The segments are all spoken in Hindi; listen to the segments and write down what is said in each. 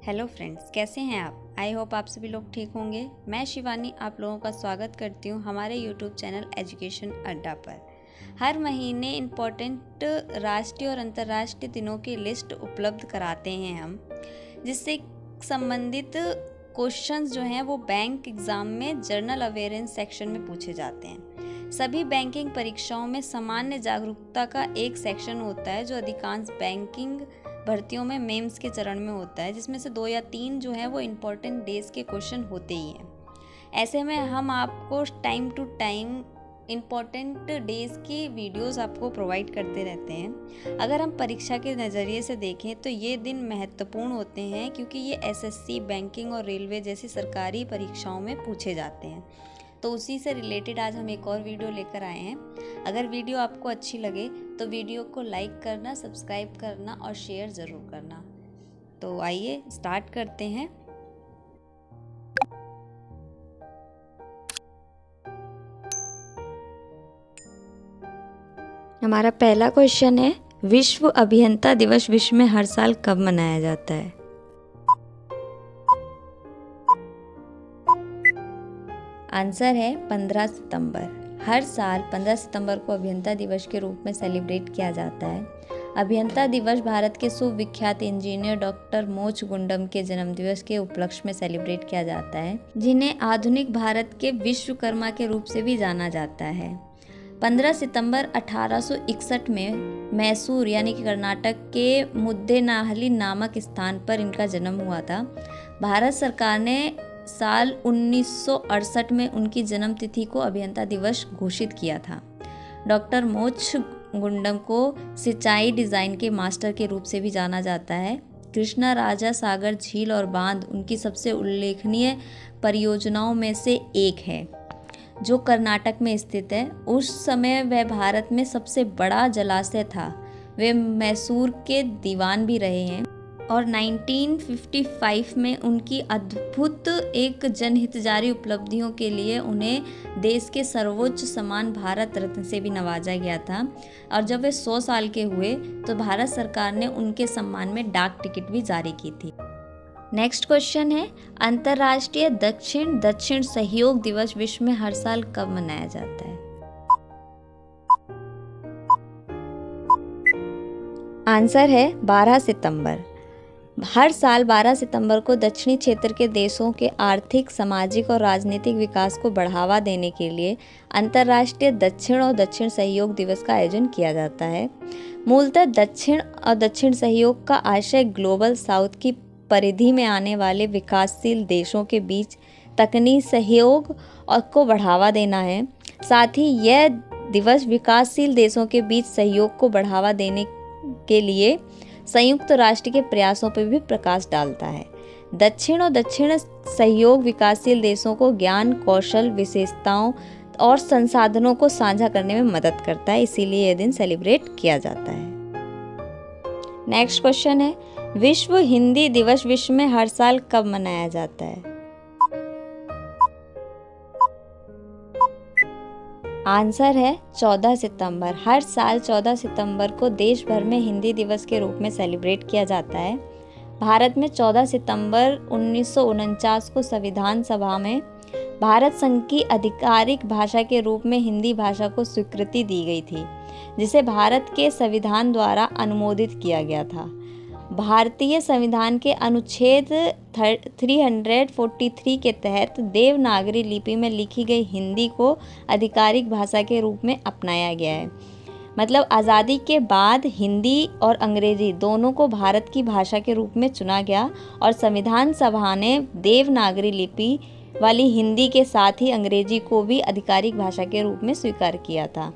हेलो फ्रेंड्स, कैसे हैं आप? आई होप आप सभी लोग ठीक होंगे। मैं शिवानी आप लोगों का स्वागत करती हूं हमारे यूट्यूब चैनल एजुकेशन अड्डा पर। हर महीने इम्पोर्टेंट राष्ट्रीय और अंतर्राष्ट्रीय दिनों की लिस्ट उपलब्ध कराते हैं हम, जिससे संबंधित क्वेश्चंस जो हैं वो बैंक एग्ज़ाम में जनरल अवेयरेंस सेक्शन में पूछे जाते हैं। सभी बैंकिंग परीक्षाओं में सामान्य जागरूकता का एक सेक्शन होता है जो अधिकांश बैंकिंग भर्तियों में मेंस के चरण में होता है, जिसमें से 2 या 3 जो है वो इम्पोर्टेंट डेज के क्वेश्चन होते ही हैं। ऐसे में हम आपको time to time important days की वीडियोस आपको प्रोवाइड करते रहते हैं। अगर हम परीक्षा के नज़रिए से देखें तो ये दिन महत्वपूर्ण होते हैं, क्योंकि ये एसएससी, बैंकिंग और रेलवे जैसी सरकारी परीक्षाओं में पूछे जाते हैं। तो उसी से रिलेटेड आज हम एक और वीडियो लेकर आए हैं। अगर वीडियो आपको अच्छी लगे तो वीडियो को लाइक करना, सब्सक्राइब करना और शेयर ज़रूर करना। तो आइए स्टार्ट करते हैं। हमारा पहला क्वेश्चन है, विश्व अभियंता दिवस विश्व में हर साल कब मनाया जाता है? आंसर है 15 सितंबर। हर साल 15 सितंबर को अभियंता दिवस के रूप में सेलिब्रेट किया जाता है। अभियंता दिवस भारत के सुविख्यात इंजीनियर डॉक्टर मोचगुंडम के जन्मदिवस के उपलक्ष्य में सेलिब्रेट किया जाता है, जिन्हें आधुनिक भारत के विश्वकर्मा के रूप से भी जाना जाता है। 15 सितंबर 1861 में मैसूर यानी कि कर्नाटक के मुद्देनाहली नामक स्थान पर इनका जन्म हुआ था। भारत सरकार ने साल 1968 में उनकी जन्म तिथि को अभियंता दिवस घोषित किया था। डॉक्टर मोचगुंडम को सिंचाई डिज़ाइन के मास्टर के रूप से भी जाना जाता है। कृष्णा राजा सागर झील और बांध उनकी सबसे उल्लेखनीय परियोजनाओं में से एक है, जो कर्नाटक में स्थित है। उस समय वह भारत में सबसे बड़ा जलाशय था। वे मैसूर के दीवान भी रहे हैं और 1955 में उनकी अद्भुत एक जनहितकारी उपलब्धियों के लिए उन्हें देश के सर्वोच्च सम्मान भारत रत्न से भी नवाजा गया था। और जब वे 100 साल के हुए तो भारत सरकार ने उनके सम्मान में डाक टिकट भी जारी की थी। नेक्स्ट क्वेश्चन है, अंतर्राष्ट्रीय दक्षिण सहयोग दिवस विश्व में हर साल कब मनाया जाता है? आंसर है 12 सितंबर। हर साल 12 सितंबर को दक्षिणी क्षेत्र के देशों के आर्थिक, सामाजिक और राजनीतिक विकास को बढ़ावा देने के लिए अंतर्राष्ट्रीय दक्षिण सहयोग दिवस का आयोजन किया जाता है। मूलतः दक्षिण सहयोग का आशय ग्लोबल साउथ की परिधि में आने वाले विकासशील देशों के बीच तकनीकी सहयोग को बढ़ावा देना है। साथ ही यह दिवस विकासशील देशों के बीच सहयोग को बढ़ावा देने के लिए संयुक्त राष्ट्र के प्रयासों पर भी प्रकाश डालता है। दक्षिण सहयोग विकासशील देशों को ज्ञान, कौशल, विशेषताओं और संसाधनों को साझा करने में मदद करता है, इसीलिए यह दिन सेलिब्रेट किया जाता है। नेक्स्ट क्वेश्चन है, विश्व हिंदी दिवस विश्व में हर साल कब मनाया जाता है? आंसर है 14 सितंबर। हर साल 14 सितंबर को देश भर में हिंदी दिवस के रूप में सेलिब्रेट किया जाता है। भारत में 14 सितंबर 1949 को संविधान सभा में भारत संघ की आधिकारिक भाषा के रूप में हिंदी भाषा को स्वीकृति दी गई थी, जिसे भारत के संविधान द्वारा अनुमोदित किया गया था। भारतीय संविधान के अनुच्छेद 343 के तहत देवनागरी लिपि में लिखी गई हिंदी को आधिकारिक भाषा के रूप में अपनाया गया है। मतलब आज़ादी के बाद हिंदी और अंग्रेजी दोनों को भारत की भाषा के रूप में चुना गया और संविधान सभा ने देवनागरी लिपि वाली हिंदी के साथ ही अंग्रेजी को भी आधिकारिक भाषा के रूप में स्वीकार किया था।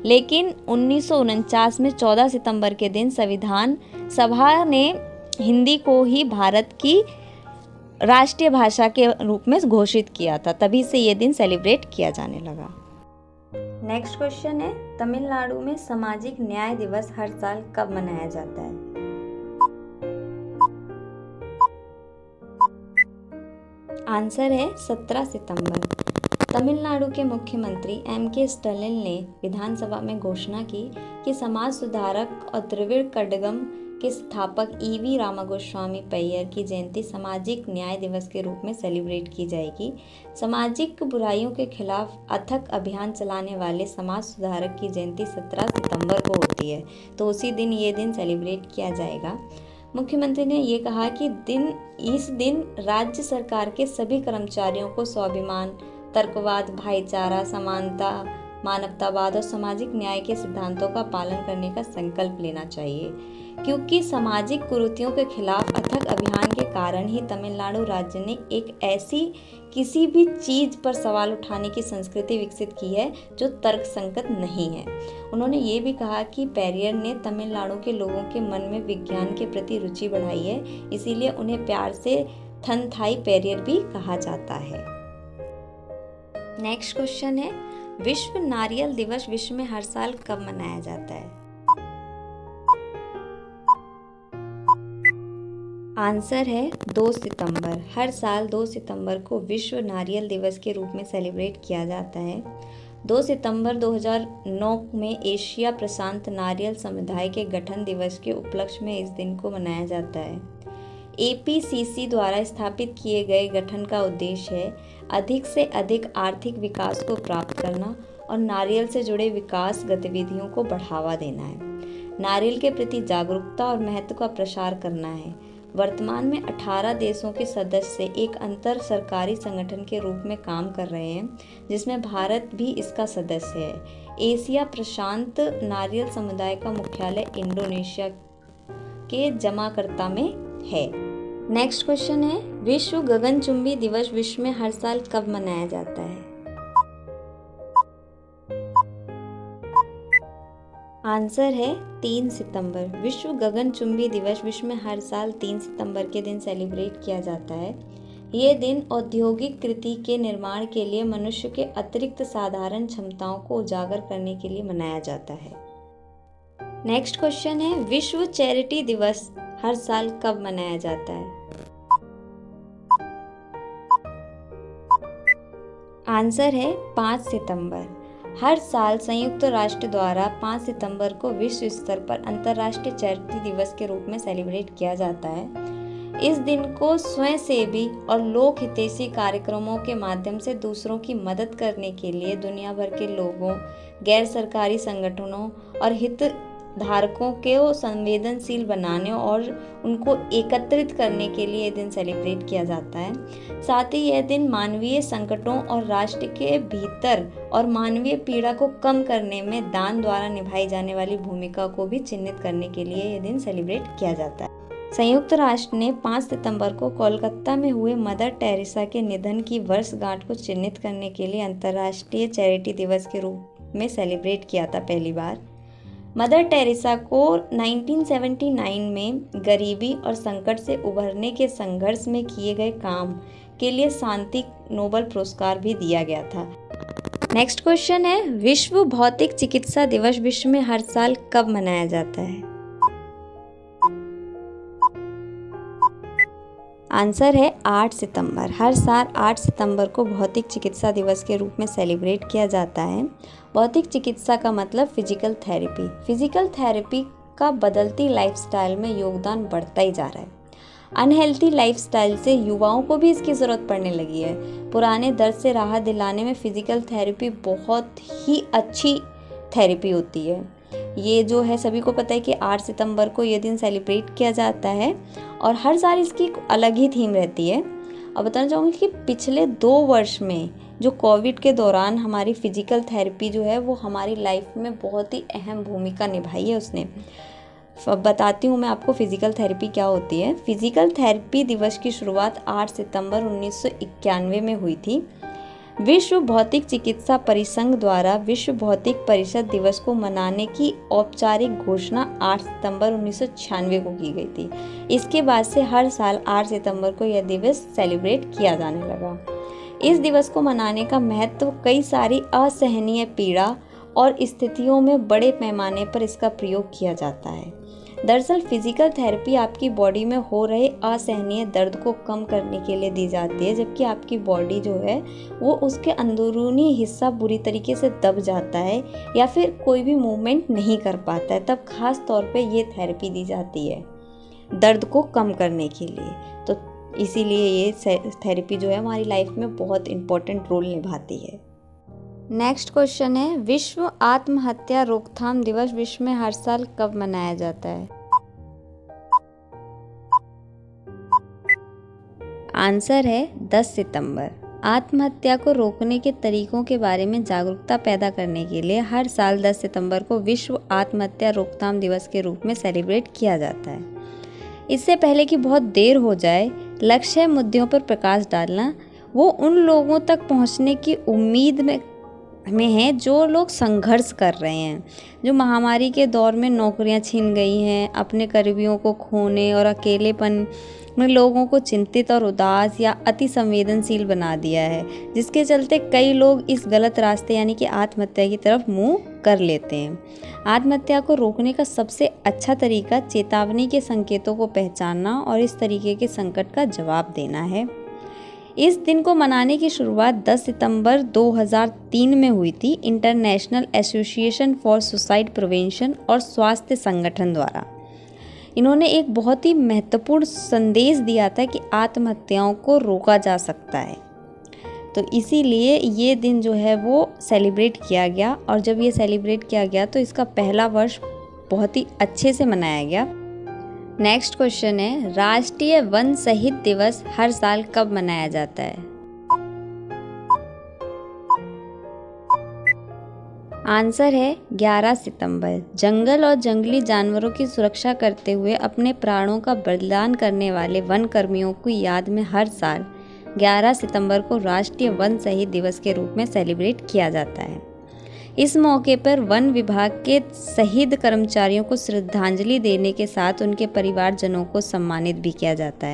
लेकिन 1949 में 14 सितंबर के दिन संविधान सभा ने हिंदी को ही भारत की राष्ट्रीय भाषा के रूप में घोषित किया था, तभी से ये दिन सेलिब्रेट किया जाने लगा। नेक्स्ट क्वेश्चन है, तमिलनाडु में सामाजिक न्याय दिवस हर साल कब मनाया जाता है? आंसर है 17 सितंबर। तमिलनाडु के मुख्यमंत्री M.K. स्टालिन ने विधानसभा में घोषणा की कि समाज सुधारक और द्रविड़ कड़गम के स्थापक ईवी रामागोस्वामी पैयर की जयंती सामाजिक न्याय दिवस के रूप में सेलिब्रेट की जाएगी। सामाजिक बुराइयों के खिलाफ अथक अभियान चलाने वाले समाज सुधारक की जयंती 17 सितंबर को होती है, तो उसी दिन ये दिन सेलिब्रेट किया जाएगा। मुख्यमंत्री ने ये कहा कि इस दिन राज्य सरकार के सभी कर्मचारियों को स्वाभिमान, तर्कवाद, भाईचारा, समानता, मानवतावाद और सामाजिक न्याय के सिद्धांतों का पालन करने का संकल्प लेना चाहिए, क्योंकि सामाजिक कुरीतियों के खिलाफ अथक अभियान के कारण ही तमिलनाडु राज्य ने एक ऐसी किसी भी चीज़ पर सवाल उठाने की संस्कृति विकसित की है जो तर्कसंगत नहीं है। उन्होंने ये भी कहा कि पेरियर ने तमिलनाडु के लोगों के मन में विज्ञान के प्रति रुचि बढ़ाई है, इसीलिए उन्हें प्यार से थनथाई पेरियर भी कहा जाता है। नेक्स्ट क्वेश्चन है, विश्व नारियल दिवस विश्व में हर साल कब मनाया जाता है? आंसर है 2 सितंबर। हर साल 2 सितंबर को विश्व नारियल दिवस के रूप में सेलिब्रेट किया जाता है। 2 सितंबर 2009 में एशिया प्रशांत नारियल समुदाय के गठन दिवस के उपलक्ष्य में इस दिन को मनाया जाता है। APCC द्वारा स्थापित किए गए गठन का उद्देश्य है अधिक से अधिक आर्थिक विकास को प्राप्त करना और नारियल से जुड़े विकास गतिविधियों को बढ़ावा देना है। नारियल के प्रति जागरूकता और महत्व का प्रसार करना है। वर्तमान में 18 देशों के सदस्य एक अंतर सरकारी संगठन के रूप में काम कर रहे हैं, जिसमें भारत भी इसका सदस्य है। एशिया प्रशांत नारियल समुदाय का मुख्यालय इंडोनेशिया के जकार्ता में है। नेक्स्ट क्वेश्चन है, विश्व गगनचुंबी दिवस विश्व में हर साल कब मनाया जाता है? आंसर है 3 सितंबर। विश्व गगनचुंबी दिवस विश्व में हर साल 3 सितंबर के दिन सेलिब्रेट किया जाता है। ये दिन औद्योगिक कृति के निर्माण के लिए मनुष्य के अतिरिक्त साधारण क्षमताओं को उजागर करने के लिए मनाया जाता है। नेक्स्ट क्वेश्चन है, विश्व चैरिटी दिवस हर साल कब मनाया जाता है? आंसर है 5 सितंबर। हर साल संयुक्त राष्ट्र द्वारा 5 सितंबर को विश्व स्तर पर अंतर्राष्ट्रीय चैरिटी दिवस के रूप में सेलिब्रेट किया जाता है। इस दिन को स्वयंसेवी और लोक हितैषी कार्यक्रमों के माध्यम से दूसरों की मदद करने के लिए दुनिया भर के लोगों, गैर सरकारी संगठनों और हितधारकों को संवेदनशील बनाने और उनको एकत्रित करने के लिए यह दिन सेलिब्रेट किया जाता है। साथ ही यह दिन मानवीय संकटों और राष्ट्र के भीतर और मानवीय पीड़ा को कम करने में दान द्वारा निभाई जाने वाली भूमिका को भी चिन्हित करने के लिए यह दिन सेलिब्रेट किया जाता है। संयुक्त राष्ट्र ने 5 सितंबर को कोलकाता में हुए मदर टेरेसा के निधन की वर्षगांठ को चिन्हित करने के लिए अंतर्राष्ट्रीय चैरिटी दिवस के रूप में सेलिब्रेट किया था पहली बार। मदर टेरेसा को 1979 में गरीबी और संकट से उभरने के संघर्ष में किए गए काम के लिए शांति नोबेल पुरस्कार भी दिया गया था। नेक्स्ट क्वेश्चन है, विश्व भौतिक चिकित्सा दिवस विश्व में हर साल कब मनाया जाता है? आंसर है 8 सितंबर। हर साल 8 सितंबर को भौतिक चिकित्सा दिवस के रूप में सेलिब्रेट किया जाता है। भौतिक चिकित्सा का मतलब फिजिकल थेरेपी। फिजिकल थेरेपी का बदलती लाइफस्टाइल में योगदान बढ़ता ही जा रहा है। अनहेल्थी लाइफस्टाइल से युवाओं को भी इसकी ज़रूरत पड़ने लगी है। पुराने दर्द से राहत दिलाने में फिजिकल थेरेपी बहुत ही अच्छी थेरेपी होती है। ये जो है सभी को पता है कि 8 सितंबर को ये दिन सेलिब्रेट किया जाता है और हर साल इसकी एक अलग ही थीम रहती है। और बताना चाहूँगी कि पिछले 2 वर्ष में जो कोविड के दौरान हमारी फिजिकल थेरेपी जो है वो हमारी लाइफ में बहुत ही अहम भूमिका निभाई है उसने। बताती हूँ मैं आपको फिजिकल थेरेपी क्या होती है। फिजिकल थेरेपी दिवस की शुरुआत 8 सितंबर 1991 में हुई थी। विश्व भौतिक चिकित्सा परिसंघ द्वारा विश्व भौतिक परिषद दिवस को मनाने की औपचारिक घोषणा 8 सितंबर 1996 को की गई थी। इसके बाद से हर साल 8 सितंबर को यह दिवस सेलिब्रेट किया जाने लगा। इस दिवस को मनाने का महत्व कई सारी असहनीय पीड़ा और स्थितियों में बड़े पैमाने पर इसका प्रयोग किया जाता है। दरअसल फिजिकल थेरेपी आपकी बॉडी में हो रहे असहनीय दर्द को कम करने के लिए दी जाती है, जबकि आपकी बॉडी जो है वो उसके अंदरूनी हिस्सा बुरी तरीके से दब जाता है या फिर कोई भी मूवमेंट नहीं कर पाता है, तब खास तौर पे ये थेरेपी दी जाती है। दर्द को कम करने के लिए। तो इसीलिए ये थेरेपी जो है हमारी लाइफ में बहुत इम्पोर्टेंट रोल निभाती है। नेक्स्ट क्वेश्चन है, विश्व आत्महत्या रोकथाम दिवस विश्व में हर साल कब मनाया जाता है? आंसर है 10 सितंबर। आत्महत्या को रोकने के तरीकों के बारे में जागरूकता पैदा करने के लिए हर साल 10 सितंबर को विश्व आत्महत्या रोकथाम दिवस के रूप में सेलिब्रेट किया जाता है। इससे पहले कि बहुत देर हो जाए, लक्ष्य मुद्दों पर प्रकाश डालना। वो उन लोगों तक पहुंचने की उम्मीद में है जो लोग संघर्ष कर रहे हैं, जो महामारी के दौर में नौकरियां छीन गई हैं, अपने करीबियों को खोने और अकेलेपन में लोगों को चिंतित और उदास या अति संवेदनशील बना दिया है, जिसके चलते कई लोग इस गलत रास्ते यानी कि आत्महत्या की तरफ मुंह कर लेते हैं। आत्महत्या को रोकने का सबसे अच्छा तरीका चेतावनी के संकेतों को पहचानना और इस तरीके के संकट का जवाब देना है। इस दिन को मनाने की शुरुआत 10 सितंबर 2003 में हुई थी international association for suicide prevention और स्वास्थ्य संगठन द्वारा। इन्होंने एक बहुत ही महत्वपूर्ण संदेश दिया था कि आत्महत्याओं को रोका जा सकता है। तो इसीलिए ये दिन जो है वो सेलिब्रेट किया गया, और जब ये सेलिब्रेट किया गया तो इसका पहला वर्ष बहुत ही अच्छे से मनाया गया। नेक्स्ट क्वेश्चन है, राष्ट्रीय वन शहीद दिवस हर साल कब मनाया जाता है? आंसर है 11 सितंबर। जंगल और जंगली जानवरों की सुरक्षा करते हुए अपने प्राणों का बलिदान करने वाले वन कर्मियों की याद में हर साल 11 सितंबर को राष्ट्रीय वन शहीद दिवस के रूप में सेलिब्रेट किया जाता है। इस मौके पर वन विभाग के शहीद कर्मचारियों को श्रद्धांजलि देने के साथ उनके परिवारजनों को सम्मानित भी किया जाता है।